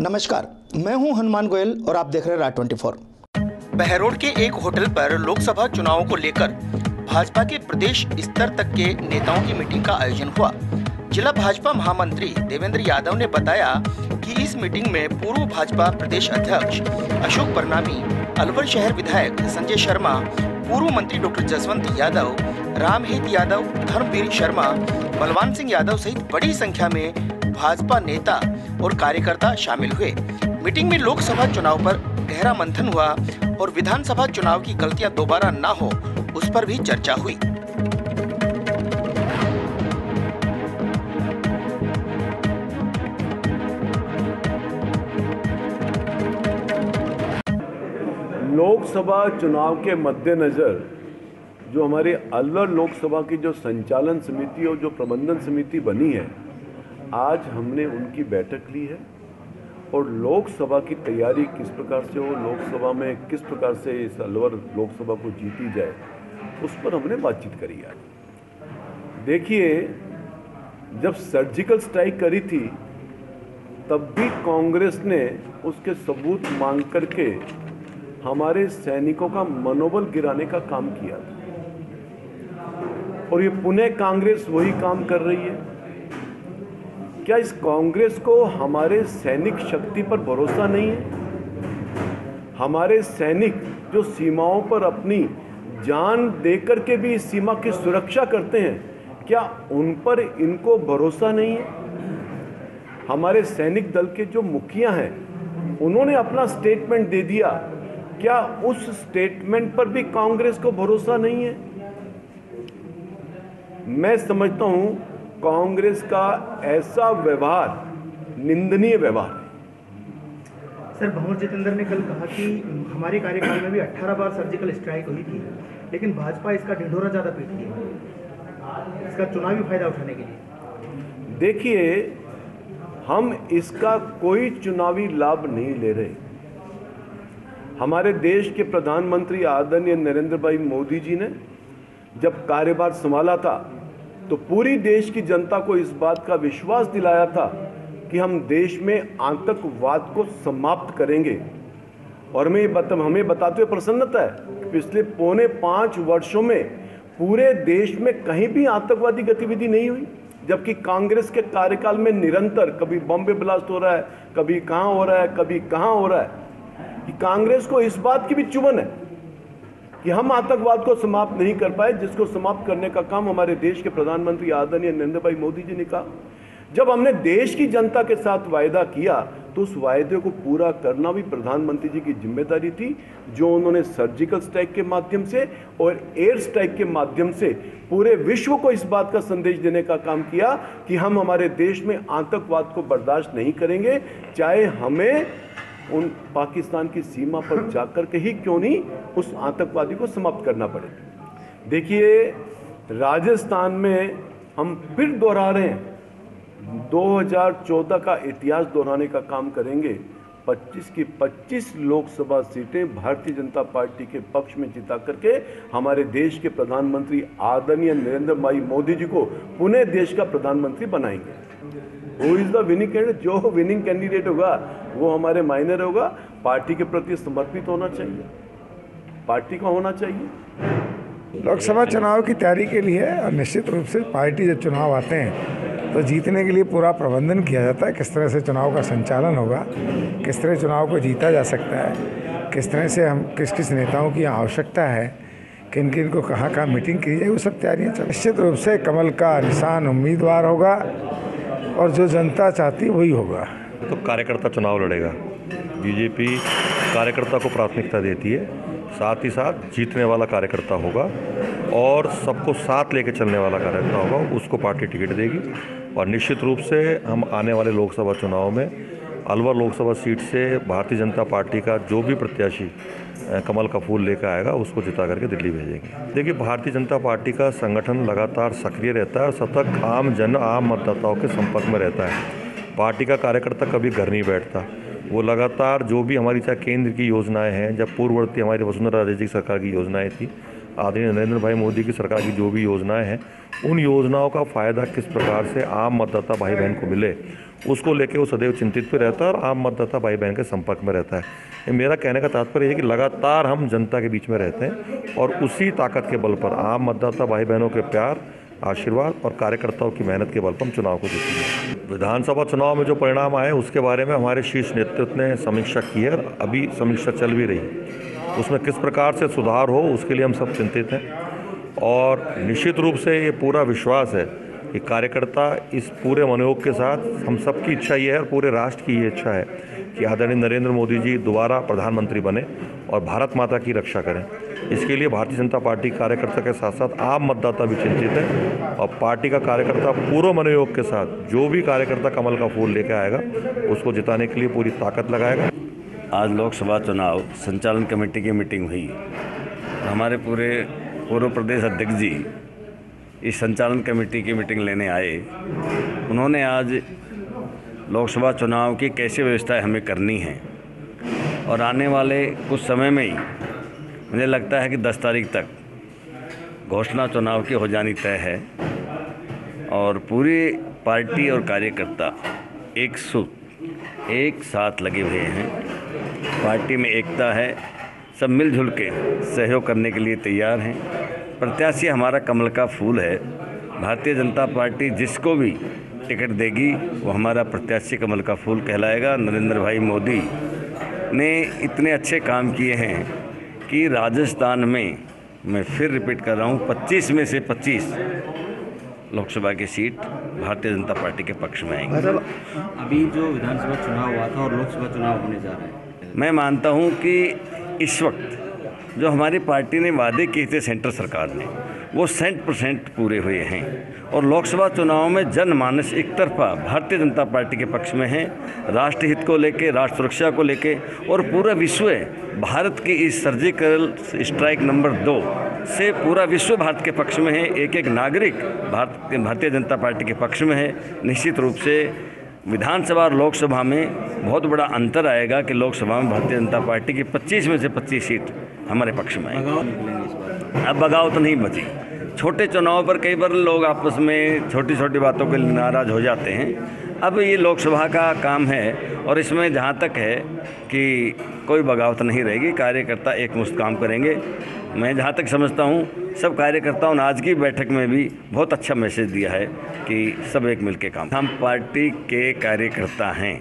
नमस्कार, मैं हूं हनुमान गोयल और आप देख रहे हैं राज 24। बहरोड के एक होटल पर लोकसभा चुनावों को लेकर भाजपा के प्रदेश स्तर तक के नेताओं की मीटिंग का आयोजन हुआ। जिला भाजपा महामंत्री देवेंद्र यादव ने बताया कि इस मीटिंग में पूर्व भाजपा प्रदेश अध्यक्ष अशोक परनामी, अलवर शहर विधायक संजय शर्मा, पूर्व मंत्री डॉक्टर जसवंत यादव, रामहित यादव, धर्मवीर शर्मा, बलवान सिंह यादव सहित बड़ी संख्या में भाजपा नेता और कार्यकर्ता शामिल हुए। मीटिंग में लोकसभा चुनाव पर गहरा मंथन हुआ और विधानसभा चुनाव की गलतियां दोबारा न हो, उस पर भी चर्चा हुई। लोकसभा चुनाव के मद्देनज़र जो हमारी अलवर लोकसभा की जो संचालन समिति और जो प्रबंधन समिति बनी है, आज हमने उनकी बैठक ली है और लोकसभा की तैयारी किस प्रकार से हो, लोकसभा में किस प्रकार से इस अलवर लोकसभा को जीती जाए, उस पर हमने बातचीत करी। आज देखिए, जब सर्जिकल स्ट्राइक करी थी तब भी कांग्रेस ने उसके सबूत मांग करके हमारे सैनिकों का मनोबल गिराने का काम किया और ये पुणे कांग्रेस वही काम कर रही है। क्या इस कांग्रेस को हमारे सैनिक शक्ति पर भरोसा नहीं है? हमारे सैनिक जो सीमाओं पर अपनी जान देकर के भी इस सीमा की सुरक्षा करते हैं, क्या उन पर इनको भरोसा नहीं है? हमारे सैनिक दल के जो मुखिया हैं, उन्होंने अपना स्टेटमेंट दे दिया, क्या उस स्टेटमेंट पर भी कांग्रेस को भरोसा नहीं है? मैं समझता हूं कांग्रेस का ऐसा व्यवहार निंदनीय व्यवहार है। सर, भंवर जितेंद्र ने कल कहा कि हमारे कार्यकाल में भी 18 बार सर्जिकल स्ट्राइक हुई थी, लेकिन भाजपा इसका ढिंढोरा ज्यादा पीटती है, इसका चुनावी फायदा उठाने के लिए। देखिए, हम इसका कोई चुनावी लाभ नहीं ले रहे। हमारे देश के प्रधानमंत्री आदरणीय नरेंद्र भाई मोदी जी ने जब कार्यभार संभाला था तो पूरी देश की जनता को इस बात का विश्वास दिलाया था कि हम देश में आतंकवाद को समाप्त करेंगे। और हमें बताते हुए प्रसन्नता है कि पिछले 4.5 वर्षों में पूरे देश में कहीं भी आतंकवादी गतिविधि नहीं हुई, जबकि कांग्रेस के कार्यकाल में निरंतर कभी बॉम्बे ब्लास्ट हो रहा है, कभी कहाँ हो रहा है, कभी कहाँ हो रहा है। कि कांग्रेस को इस बात की भी चुभन है कि हम आतंकवाद को समाप्त नहीं कर पाए, जिसको समाप्त करने का काम हमारे देश के प्रधानमंत्री आदरणीय नरेंद्र भाई मोदी जी ने कहा। जब हमने देश की जनता के साथ वायदा किया तो उस वायदे को पूरा करना भी प्रधानमंत्री जी की जिम्मेदारी थी, जो उन्होंने सर्जिकल स्ट्राइक के माध्यम से और एयर स्ट्राइक के माध्यम से पूरे विश्व को इस बात का संदेश देने का काम किया कि हम हमारे देश में आतंकवाद को बर्दाश्त नहीं करेंगे, चाहे हमें उन पाकिस्तान की सीमा पर जाकर के ही क्यों नहीं उस आतंकवादी को समाप्त करना पड़े। देखिए, राजस्थान में हम फिर दोहरा रहे हैं, 2014 का इतिहास दोहराने का काम करेंगे। 25 की 25 लोकसभा सीटें भारतीय जनता पार्टी के पक्ष में जिता करके हमारे देश के प्रधानमंत्री आदरणीय नरेंद्र भाई मोदी जी को पुणे देश का प्रधानमंत्री बनाएंगे। Who is the winning candidate? जो विनिंग कैंडिडेट होगा वो हमारे मायने होगा, पार्टी के प्रति समर्पित होना चाहिए, पार्टी का होना चाहिए। लोकसभा चुनाव की तैयारी के लिए और निश्चित रूप से पार्टी जब चुनाव आते हैं तो जीतने के लिए पूरा प्रबंधन किया जाता है। किस तरह से चुनाव का संचालन होगा, किस तरह चुनाव को जीता जा सकता है, किस तरह से हम किस किस नेताओं की आवश्यकता है, किन किन को कहाँ कहाँ मीटिंग की जाए, वो सब तैयारियाँ चल। निश्चित रूप से कमल का निशान उम्मीदवार होगा और जो जनता चाहती वही होगा। तो कार्यकर्ता चुनाव लड़ेगा। बीजेपी कार्यकर्ता को प्राथमिकता देती है, साथ ही साथ जीतने वाला कार्यकर्ता होगा और सबको साथ लेके चलने वाला कार्यकर्ता होगा, उसको पार्टी टिकट देगी। और निश्चित रूप से हम आने वाले लोकसभा चुनाव में अलवर लोकसभा सीट से भारतीय जनता पार्टी का जो भी प्रत्याशी कमल का फूल लेकर आएगा उसको जिता करके दिल्ली भेजेंगे। देखिए, भारतीय जनता पार्टी का संगठन लगातार सक्रिय रहता है और सतत आम मतदाताओं के संपर्क में रहता है। पार्टी का कार्यकर्ता कभी घर नहीं बैठता, वो लगातार जो भी हमारी चाहे केंद्र की योजनाएं हैं, जब पूर्ववर्ती हमारी वसुंधरा राजे जी सरकार की योजनाएं थी, आदरणीय नरेंद्र भाई मोदी की सरकार की जो भी योजनाएं हैं, उन योजनाओं का फ़ायदा किस प्रकार से आम मतदाता भाई बहन को मिले, उसको लेके वो सदैव चिंतित भी रहता है और आम मतदाता भाई बहन के संपर्क में रहता है। ये मेरा कहने का तात्पर्य है कि लगातार हम जनता के बीच में रहते हैं और उसी ताकत के बल पर आम मतदाता भाई बहनों के प्यार, आशीर्वाद और कार्यकर्ताओं की मेहनत के बल पर हम चुनाव को जीतेंगे। विधानसभा चुनाव में जो परिणाम आए उसके बारे में हमारे शीर्ष नेतृत्व ने समीक्षा की है और अभी समीक्षा चल भी रही है। उसमें किस प्रकार से सुधार हो उसके लिए हम सब चिंतित हैं और निश्चित रूप से ये पूरा विश्वास है कि कार्यकर्ता इस पूरे मनोयोग के साथ, हम सबकी इच्छा ये है और पूरे राष्ट्र की ये इच्छा है कि आदरणीय नरेंद्र मोदी जी दोबारा प्रधानमंत्री बने और भारत माता की रक्षा करें। इसके लिए भारतीय जनता पार्टी कार्यकर्ता के साथ साथ आम मतदाता भी चिंतित है और पार्टी का कार्यकर्ता पूरे मनोयोग के साथ जो भी कार्यकर्ता कमल का फूल लेकर आएगा उसको जिताने के लिए पूरी ताकत लगाएगा। आज लोकसभा चुनाव संचालन कमेटी की मीटिंग हुई। हमारे पूरे पूर्व प्रदेश अध्यक्ष जी इस संचालन कमेटी की मीटिंग लेने आए। उन्होंने आज लोकसभा चुनाव की कैसी व्यवस्थाएं हमें करनी है और आने वाले कुछ समय में ही मुझे लगता है कि 10 तारीख तक घोषणा चुनाव की हो जानी तय है और पूरी पार्टी और कार्यकर्ता एक साथ लगे हुए हैं। पार्टी में एकता है, सब मिलजुल के सहयोग करने के लिए तैयार हैं। प्रत्याशी हमारा कमल का फूल है। भारतीय जनता पार्टी जिसको भी टिकट देगी वो हमारा प्रत्याशी कमल का फूल कहलाएगा। नरेंद्र भाई मोदी ने इतने अच्छे काम किए हैं कि राजस्थान में, मैं फिर रिपीट कर रहा हूँ, 25 में से 25 लोकसभा की सीट भारतीय जनता पार्टी के पक्ष में आएंगी। अभी जो विधानसभा चुनाव हुआ था और लोकसभा चुनाव होने जा रहा है, मैं मानता हूँ कि इस वक्त जो हमारी पार्टी ने वादे किए थे सेंट्रल सरकार ने, वो 100% पूरे हुए हैं और लोकसभा चुनाव में जनमानस एक तरफा भारतीय जनता पार्टी के पक्ष में है। राष्ट्र हित को लेके, राष्ट्र सुरक्षा को लेके और पूरा विश्व भारत की इस सर्जिकल स्ट्राइक नंबर 2 से पूरा विश्व भारत के पक्ष में है। एक नागरिक भारतीय जनता पार्टी के पक्ष में है। निश्चित रूप से विधानसभा और लोकसभा में बहुत बड़ा अंतर आएगा कि लोकसभा में भारतीय जनता पार्टी की 25 में से 25 सीट हमारे पक्ष में आएगी। अब बगावत नहीं बची। छोटे चुनाव पर कई बार लोग आपस में छोटी छोटी बातों के लिए नाराज़ हो जाते हैं। अब ये लोकसभा का काम है और इसमें जहाँ तक है कि कोई बगावत नहीं रहेगी। कार्यकर्ता एक मुश्त काम करेंगे। मैं जहाँ तक समझता हूँ सब कार्यकर्ताओं ने आज की बैठक में भी बहुत अच्छा मैसेज दिया है कि सब एक मिलके काम। हम पार्टी के कार्यकर्ता हैं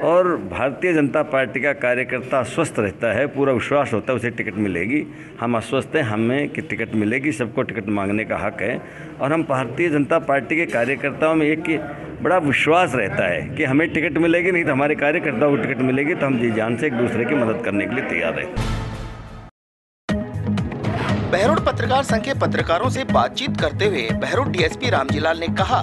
और भारतीय जनता पार्टी का कार्यकर्ता स्वस्थ रहता है, पूरा विश्वास होता है उसे टिकट मिलेगी। हम अस्वस्थ हैं, हमें कि टिकट मिलेगी, सबको टिकट मांगने का हक है और हम भारतीय जनता पार्टी के कार्यकर्ताओं में एक बड़ा विश्वास रहता है कि हमें टिकट मिलेगी, नहीं तो हमारे कार्यकर्ताओं को टिकट मिलेगी, तो हम जी जान से एक दूसरे की मदद करने के लिए तैयार रहते हैं। बहरोड पत्रकार संघ के पत्रकारों से बातचीत करते हुए बहरोड डीएसपी रामजीलाल ने कहा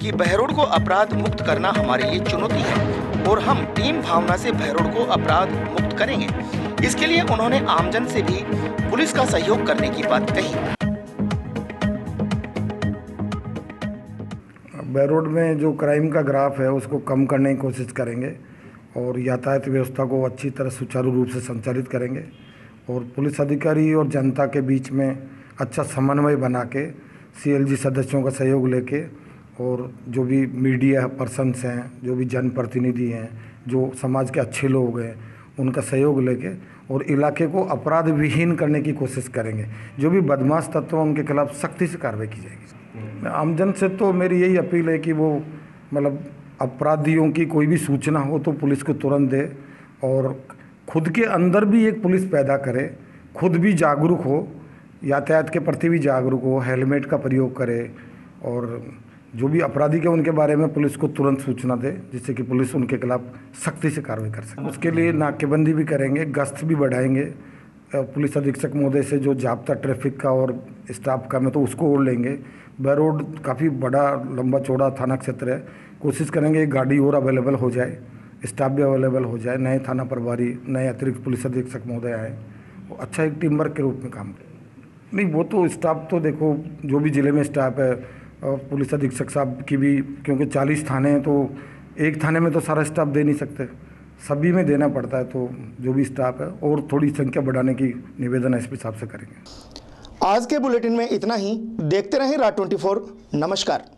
कि बहरोड को अपराध मुक्त करना हमारे लिए चुनौती है और हम टीम भावना से बहरोड को अपराध मुक्त करेंगे। इसके लिए उन्होंने आमजन से भी पुलिस का सहयोग करने की बात कही। बहरोड में जो क्राइम का ग्राफ है उसको कम करने की कोशिश करेंगे और यातायात व्यवस्था को अच्छी तरह सुचारू रूप से संचालित करेंगे और पुलिस अधिकारी और जनता के बीच में अच्छा समन्वय बना के सीएलजी सदस्यों का सहयोग लेके और जो भी मीडिया पर्सन्स हैं, जो भी जनप्रतिनिधि हैं, जो समाज के अच्छे लोग हैं, उनका सहयोग लेके और इलाके को अपराध विहीन करने की कोशिश करेंगे। जो भी बदमाश तत्व उनके खिलाफ सख्ती से कार्रवाई की जाएगी। आमजन से तो मेरी यही अपील है कि वो मतलब अपराधियों की कोई भी सूचना हो तो पुलिस को तुरंत दे और खुद के अंदर भी एक पुलिस पैदा करे, खुद भी जागरूक हो, यातायात के प्रति भी जागरूक हो, हेलमेट का प्रयोग करे और जो भी अपराधी के उनके बारे में पुलिस को तुरंत सूचना दे जिससे कि पुलिस उनके खिलाफ सख्ती से कार्रवाई कर सके। उसके लिए नाकेबंदी भी करेंगे, गश्त भी बढ़ाएंगे। पुलिस अधीक्षक महोदय से जो जाब्ता ट्रैफिक का और स्टाफ का मैं तो उसको ओढ़ लेंगे। बहरोड काफ़ी बड़ा लंबा चौड़ा थाना क्षेत्र है, कोशिश करेंगे एक गाड़ी और अवेलेबल हो जाए, स्टाफ भी अवेलेबल हो जाए, नए थाना प्रभारी, नए अतिरिक्त पुलिस अधीक्षक महोदय आए, वो अच्छा एक टीम वर्क के रूप में काम करें। नहीं वो तो स्टाफ तो देखो जो भी ज़िले में स्टाफ है और पुलिस अधीक्षक साहब की भी, क्योंकि 40 थाने हैं तो एक थाने में तो सारा स्टाफ दे नहीं सकते, सभी में देना पड़ता है, तो जो भी स्टाफ है और थोड़ी संख्या बढ़ाने की निवेदन एसपी साहब से करेंगे। आज के बुलेटिन में इतना ही। देखते रहें राज 24। नमस्कार।